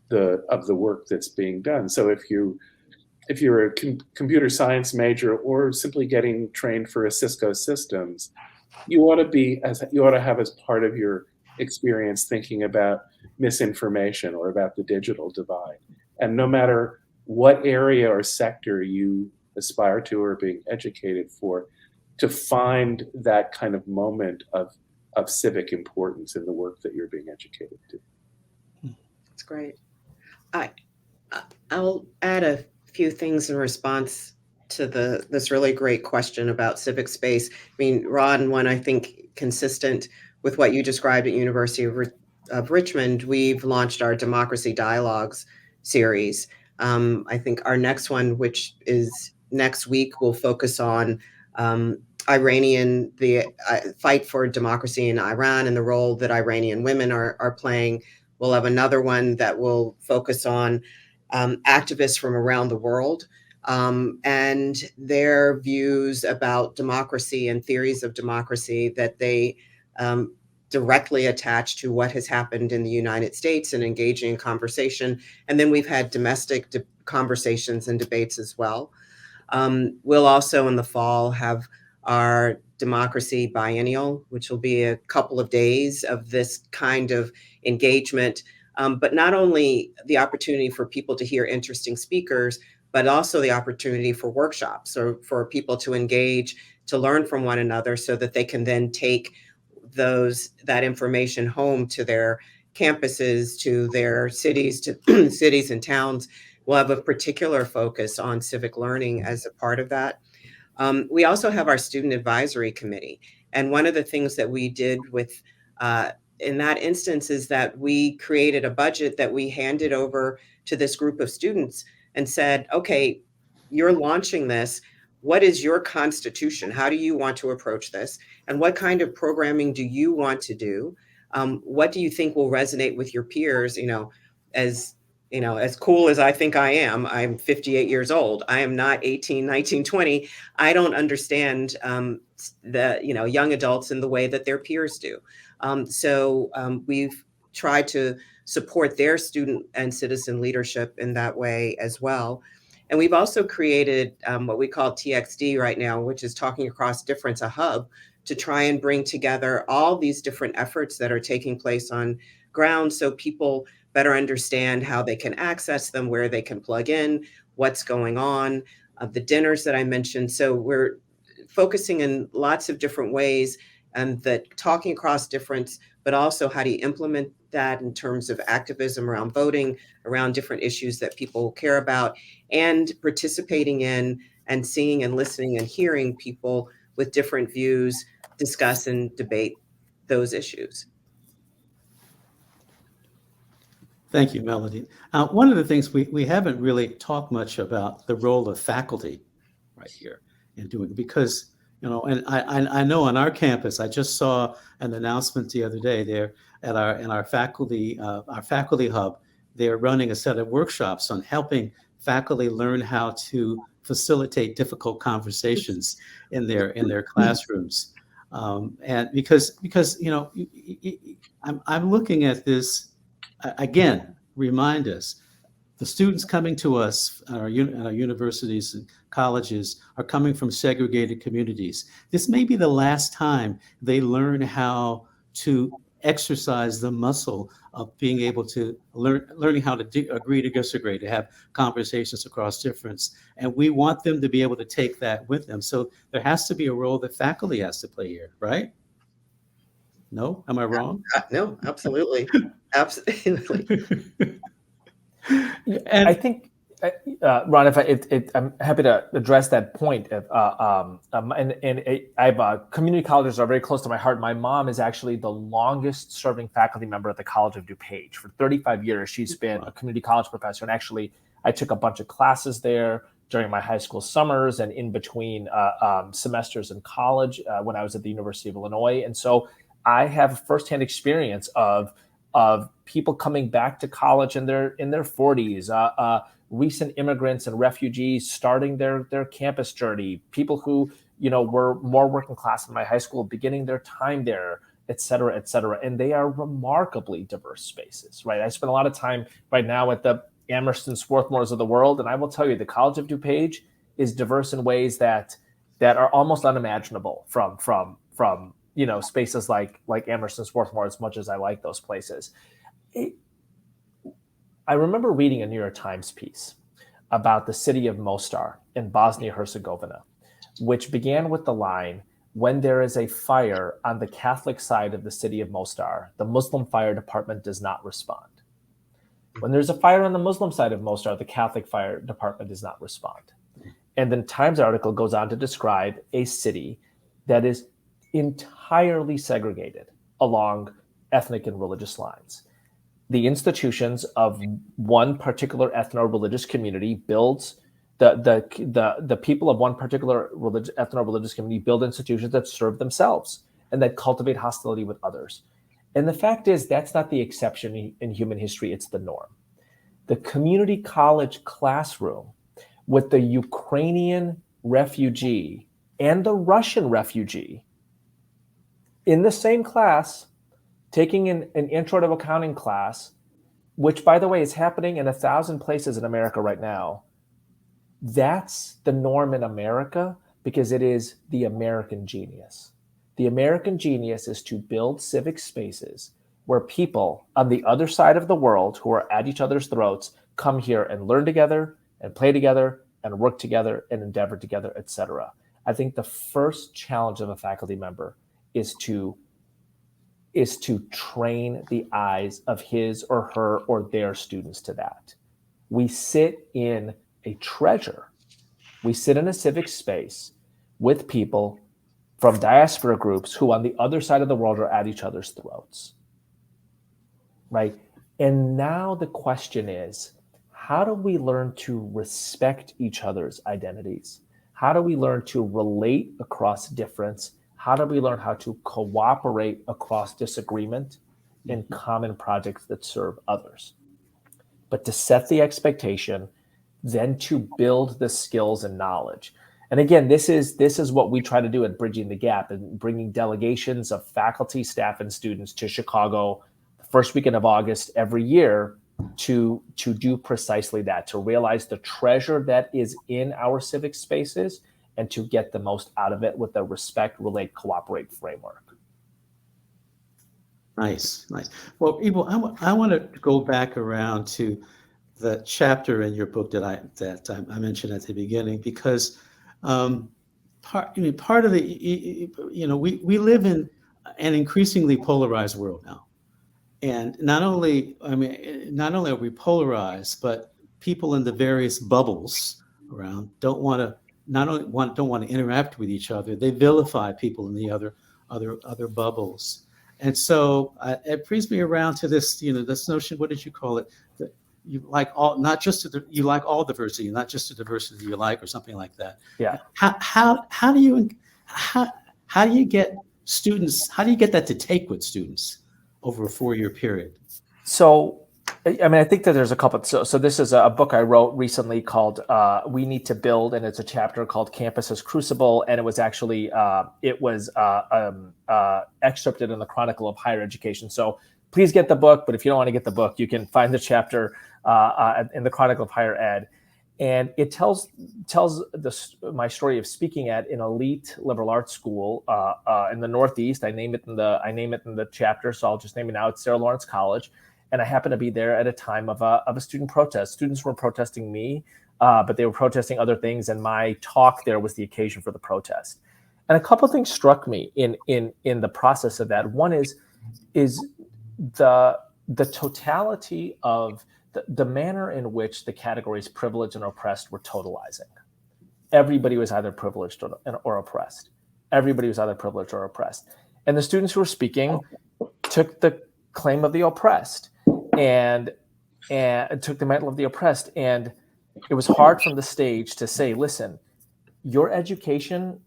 the work that's being done. So if you're a computer science major or simply getting trained for a Cisco systems, you ought to have as part of your experience thinking about misinformation or about the digital divide. And no matter what area or sector you aspire to or being educated for, to find that kind of moment of civic importance in the work that you're being educated to. That's great. I'll add a few things in response to this really great question about civic space. I mean, Ron, one, I think consistent with what you described at University of Richmond, we've launched our Democracy Dialogues series. I think our next one, which is next week, will focus on the fight for democracy in Iran and the role that Iranian women are playing. We'll have another one that will focus on activists from around the world and their views about democracy and theories of democracy that they directly attach to what has happened in the United States and engaging in conversation. And then we've had domestic conversations and debates as well. We'll also in the fall have our Democracy Biennial, which will be a couple of days of this kind of engagement, but not only the opportunity for people to hear interesting speakers, but also the opportunity for workshops or for people to engage, to learn from one another so that they can then take that information home to their campuses, to their cities, to cities and towns. We'll have a particular focus on civic learning as a part of that. We also have our student advisory committee. And one of the things that we did with in that instance is that we created a budget that we handed over to this group of students and said, okay, you're launching this. What is your constitution? How do you want to approach this? And what kind of programming do you want to do? What do you think will resonate with your peers? As cool as I think I am, I'm 58 years old. I am not 18, 19, 20. I don't understand the young adults in the way that their peers do. So we've tried to support their student and citizen leadership in that way as well. And we've also created what we call TXD right now, which is Talking Across Difference, a hub to try and bring together all these different efforts that are taking place on ground so people better understand how they can access them, where they can plug in, what's going on, the dinners that I mentioned. So we're focusing in lots of different ways and that talking across difference, but also how do you implement that in terms of activism around voting, around different issues that people care about, and participating in and seeing and listening and hearing people with different views discuss and debate those issues. Thank you, Melody. One of the things we haven't really talked much about the role of faculty right here in doing, because, and I know on our campus, I just saw an announcement the other day there at our faculty hub. They're running a set of workshops on helping faculty learn how to facilitate difficult conversations in their classrooms. And because I'm looking at this. Again, remind us, the students coming to us at our universities and colleges are coming from segregated communities. This may be the last time they learn how to exercise the muscle of being able to learning how to agree to disagree, to have conversations across difference. And we want them to be able to take that with them. So there has to be a role that faculty has to play here, right? No? Am I wrong? No, absolutely. Absolutely. And I think, Ron, I'm happy to address that point. I have community colleges are very close to my heart. My mom is actually the longest serving faculty member at the College of DuPage. For 35 years, she's been a community college professor. And actually, I took a bunch of classes there during my high school summers and in between semesters in college when I was at the University of Illinois. And so I have firsthand experience of people coming back to college in their 40s, recent immigrants and refugees starting their campus journey, people who were more working class in my high school, beginning their time there, et cetera, et cetera. And they are remarkably diverse spaces, right? I spend a lot of time right now at the Amherst and Swarthmores of the world, and I will tell you, the College of DuPage is diverse in ways that are almost unimaginable from spaces like Amherst and Swarthmore, as much as I like those places. I remember reading a New York Times piece about the city of Mostar in Bosnia-Herzegovina, which began with the line, "When there is a fire on the Catholic side of the city of Mostar, the Muslim fire department does not respond. When there's a fire on the Muslim side of Mostar, the Catholic fire department does not respond." And then Times article goes on to describe a city that is entirely segregated along ethnic and religious lines. The institutions of one particular ethno-religious community builds the people of one particular ethno-religious community build institutions that serve themselves and that cultivate hostility with others. And the fact is, that's not the exception in human history, it's the norm. The community college classroom with the Ukrainian refugee and the Russian refugee in the same class, taking an intro to accounting class, which, by the way, is happening in 1,000 places in America right now. That's the norm in America because it is the American genius. The American genius is to build civic spaces where people on the other side of the world who are at each other's throats come here and learn together and play together and work together and endeavor together, etc. I think the first challenge of a faculty member is to train the eyes of his or her or their students to that. We sit in a treasure. We sit in a civic space with people from diaspora groups who on the other side of the world are at each other's throats, right? And now the question is, how do we learn to respect each other's identities? How do we learn to relate across difference? How do we learn how to cooperate across disagreement in common projects that serve others? But to set the expectation, then to build the skills and knowledge. And again, this is what we try to do at Bridging the Gap and bringing delegations of faculty, staff, and students to Chicago the first weekend of August every year to do precisely that, to realize the treasure that is in our civic spaces and to get the most out of it with a respect, relate, cooperate framework. Nice. Well, Eboo, I want to go back around to the chapter in your book that I mentioned at the beginning, because part of the, we live in an increasingly polarized world now. And not only are we polarized, but people in the various bubbles around don't want to interact with each other. They vilify people in the other bubbles. And so it brings me around to this, this notion, what did you call it? That you like all, not just you like all diversity, not just the diversity you like, or something like that. Yeah. How do you get students? How do you get that to take with students over a 4-year period? So, I think that there's a couple. So this is a book I wrote recently called "We Need to Build," and it's a chapter called "Campus as Crucible," and it was actually excerpted in the Chronicle of Higher Education. So please get the book. But if you don't want to get the book, you can find the chapter in the Chronicle of Higher Ed, and it tells my story of speaking at an elite liberal arts school in the Northeast. I name it in the chapter, so I'll just name it now. It's Sarah Lawrence College. And I happened to be there at a time of a student protest. Students weren't protesting me, but they were protesting other things. And my talk there was the occasion for the protest. And a couple of things struck me in the process of that. One is the totality of the manner in which the categories privileged and oppressed were totalizing. Everybody was either privileged or oppressed. Everybody was either privileged or oppressed. And the students who were speaking took the claim of the oppressed and took the mantle of the oppressed. And it was hard from the stage to say, listen, your education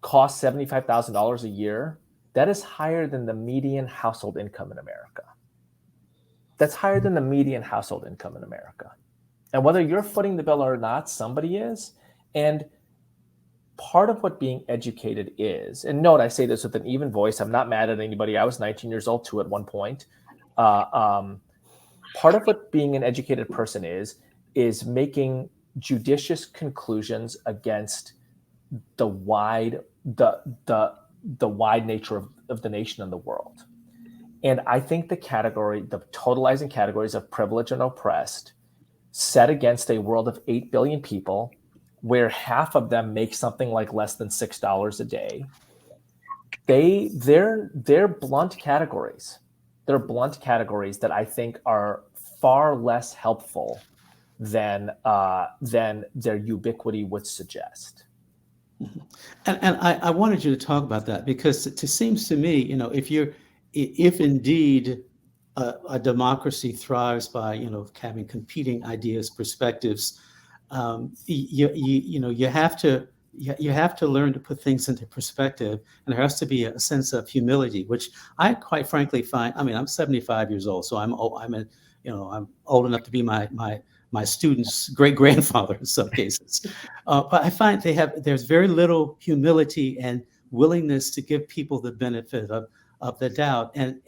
costs $75,000 a year. That is higher than the median household income in America. That's higher than the median household income in America. And whether you're footing the bill or not, somebody is. And part of what being educated is, and note, I say this with an even voice. I'm not mad at anybody. I was 19 years old too at one point. Part of what being an educated person is making judicious conclusions against the wide nature of the nation and the world. And I think the totalizing categories of privileged and oppressed set against a world of 8 billion people where half of them make something like less than $6 a day. They're blunt categories. They're blunt categories that I think are far less helpful than their ubiquity would suggest. And I wanted you to talk about that because it seems to me, if indeed a democracy thrives by, having competing ideas, perspectives, you have to learn to put things into perspective, and there has to be a sense of humility, which I quite frankly find. I mean, I'm 75 years old, so I'm old enough to be my students' great grandfather in some cases. But I find there's very little humility and willingness to give people the benefit of the doubt, and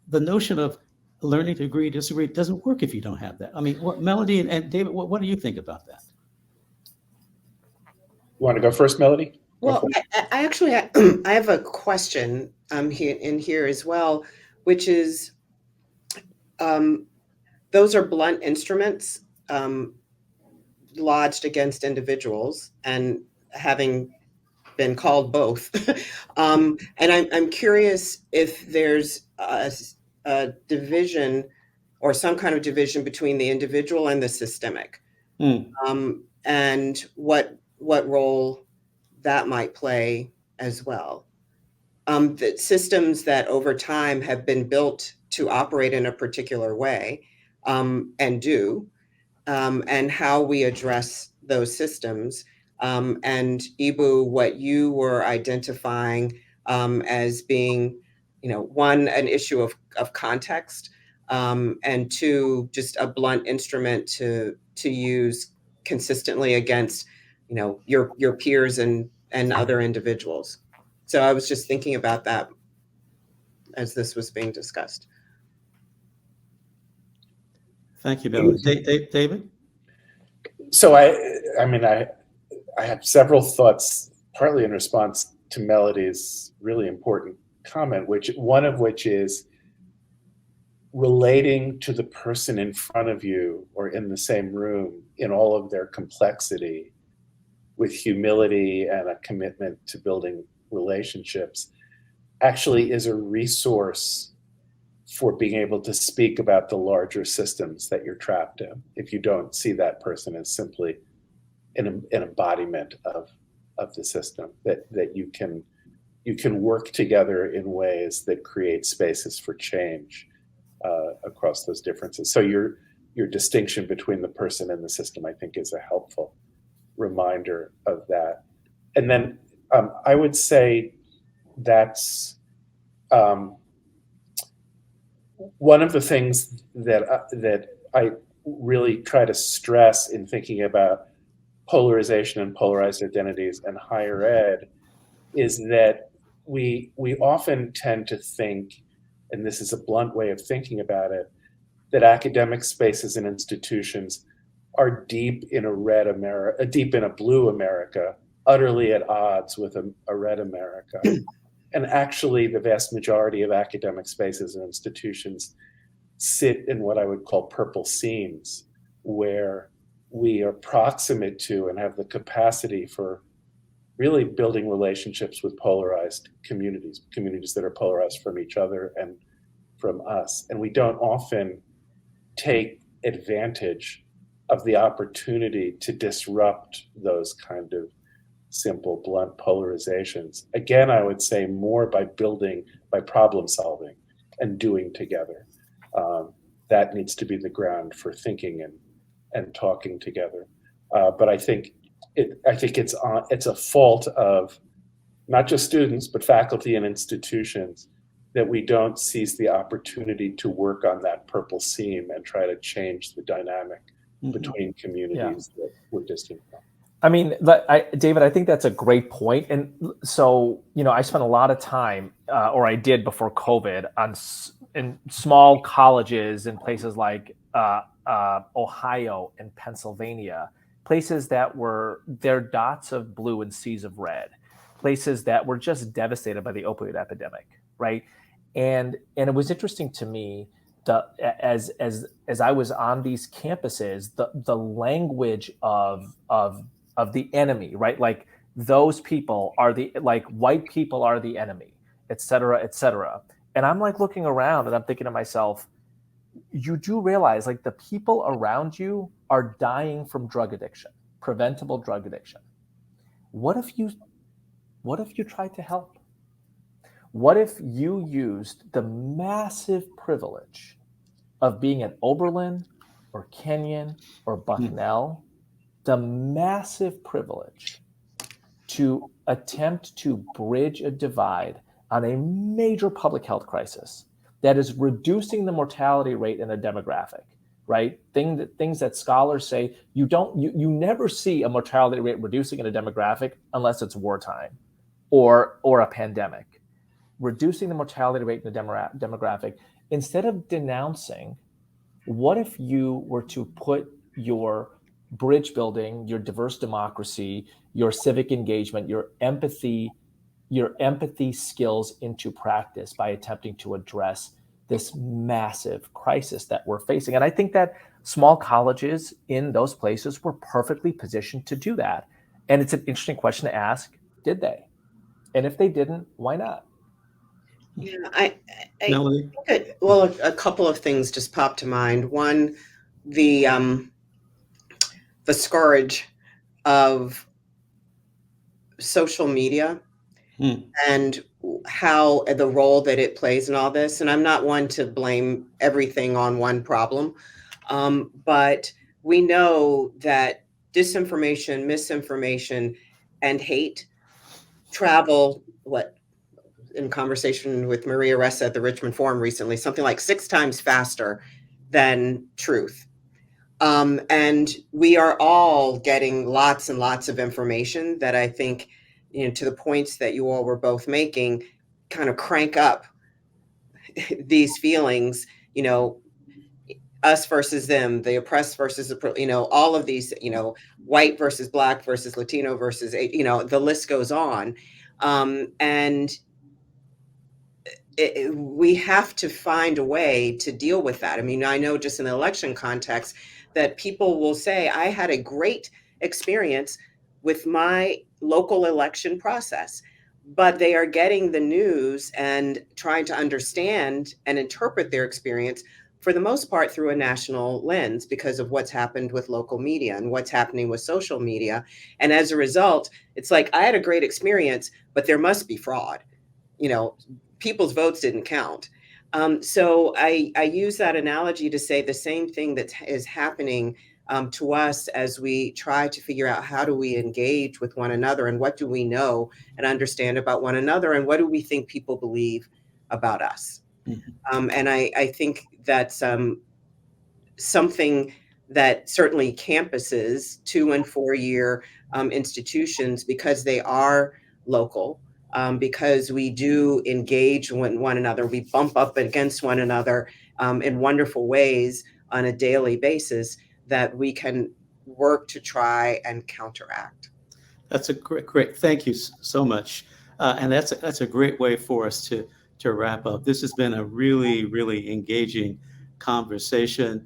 the notion of learning to agree, disagree doesn't work if you don't have that. I mean, Melody and David, what do you think about that? You want to go first, Melody? Well, I actually I have a question here as well, which is those are blunt instruments lodged against individuals, and having been called both, and I'm curious if there's a division or some kind of division between the individual and the systemic, and what role that might play as well. The systems that over time have been built to operate in a particular way, and do, and how we address those systems. And Eboo, what you were identifying as being, one, an issue of context, and two, just a blunt instrument to use consistently against, your peers and other individuals. So I was just thinking about that as this was being discussed. Thank you, Melody. David? So I have several thoughts, partly in response to Melody's really important comment, one of which is relating to the person in front of you or in the same room in all of their complexity with humility and a commitment to building relationships actually is a resource for being able to speak about the larger systems that you're trapped in, if you don't see that person as simply an embodiment of the system, that you can work together in ways that create spaces for change across those differences. So your distinction between the person and the system, I think, is a helpful reminder of that. And then I would say that's one of the things that I really try to stress in thinking about polarization and polarized identities and higher ed is that we often tend to think, and this is a blunt way of thinking about it, that academic spaces and institutions are deep in a blue America, utterly at odds with a red America. And actually, the vast majority of academic spaces and institutions sit in what I would call purple seams, where we are proximate to and have the capacity for really building relationships with polarized communities that are polarized from each other and from us. And we don't often take advantage of the opportunity to disrupt those kind of simple, blunt polarizations. Again, I would say more by problem solving and doing together. That needs to be the ground for thinking and talking together. But I think it's a fault of not just students, but faculty and institutions, that we don't seize the opportunity to work on that purple seam and try to change the dynamic between communities that we're distant from. I mean, David, I think that's a great point. And so, I spent a lot of time, or I did before COVID, in small colleges in places like Ohio and Pennsylvania, places that they're dots of blue and seas of red, places that were just devastated by the opioid epidemic, right? And it was interesting to me as I was on these campuses, the language of the enemy, right? Like those people are like white people are the enemy, et cetera, et cetera. And I'm like looking around and I'm thinking to myself, you do realize like the people around you are dying from drug addiction, preventable drug addiction. What if you tried to help? What if you used the massive privilege of being at Oberlin or Kenyon or Bucknell, the massive privilege to attempt to bridge a divide on a major public health crisis that is reducing the mortality rate in a demographic, right? Things that scholars say you never see a mortality rate reducing in a demographic unless it's wartime or a pandemic. Reducing the mortality rate in the demographic, instead of denouncing, what if you were to put your bridge building, your diverse democracy, your civic engagement, your empathy skills into practice by attempting to address this massive crisis that we're facing? And I think that small colleges in those places were perfectly positioned to do that. And it's an interesting question to ask, did they? And if they didn't, why not? Yeah, I think a couple of things just popped to mind. One, the scourge of social media and how the role that it plays in all this. And I'm not one to blame everything on one problem, but we know that disinformation, misinformation, and hate travel, in conversation with Maria Ressa at the Richmond Forum recently, something like 6 times faster than truth. And we are all getting lots and lots of information that I think, to the points that you all were both making, kind of crank up these feelings, us versus them, the oppressed versus, all of these, white versus black versus Latino versus, the list goes on. And we have to find a way to deal with that. I mean, I know just in the election context that people will say, I had a great experience with my local election process, but they are getting the news and trying to understand and interpret their experience for the most part through a national lens because of what's happened with local media and what's happening with social media. And as a result, it's like, I had a great experience, but there must be fraud. People's votes didn't count. So I use that analogy to say the same thing that is happening to us as we try to figure out how do we engage with one another and what do we know and understand about one another and what do we think people believe about us. And I think that's something that certainly campuses, 2 and 4 year institutions, because they are local, because we do engage with one another, we bump up against one another in wonderful ways on a daily basis, that we can work to try and counteract. That's a great. Thank you so much, and that's a great way for us to wrap up. This has been a really, really engaging conversation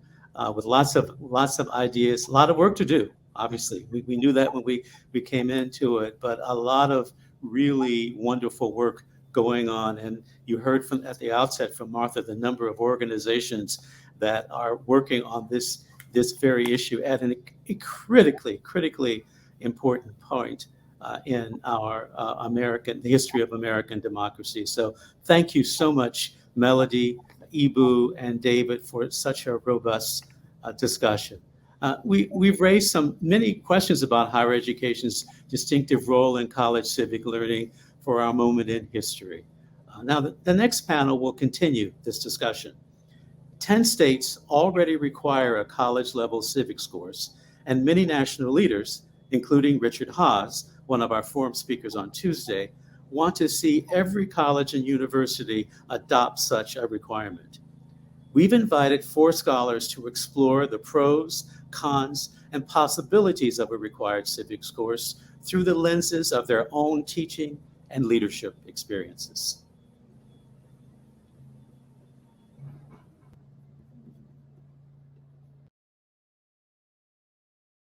with lots of ideas, a lot of work to do. Obviously, we knew that when we came into it, but a lot of really wonderful work going on. And you heard at the outset from Martha the number of organizations that are working on this very issue at a critically important point in our the history of American democracy. So thank you so much, Melody, Eboo, and David, for such a robust discussion. We've raised many questions about higher education's distinctive role in college civic learning for our moment in history. Now, the next panel will continue this discussion. 10 states already require a college-level civics course, and many national leaders, including Richard Haas, one of our forum speakers on Tuesday, want to see every college and university adopt such a requirement. We've invited 4 scholars to explore the pros, cons, and possibilities of a required civics course through the lenses of their own teaching and leadership experiences.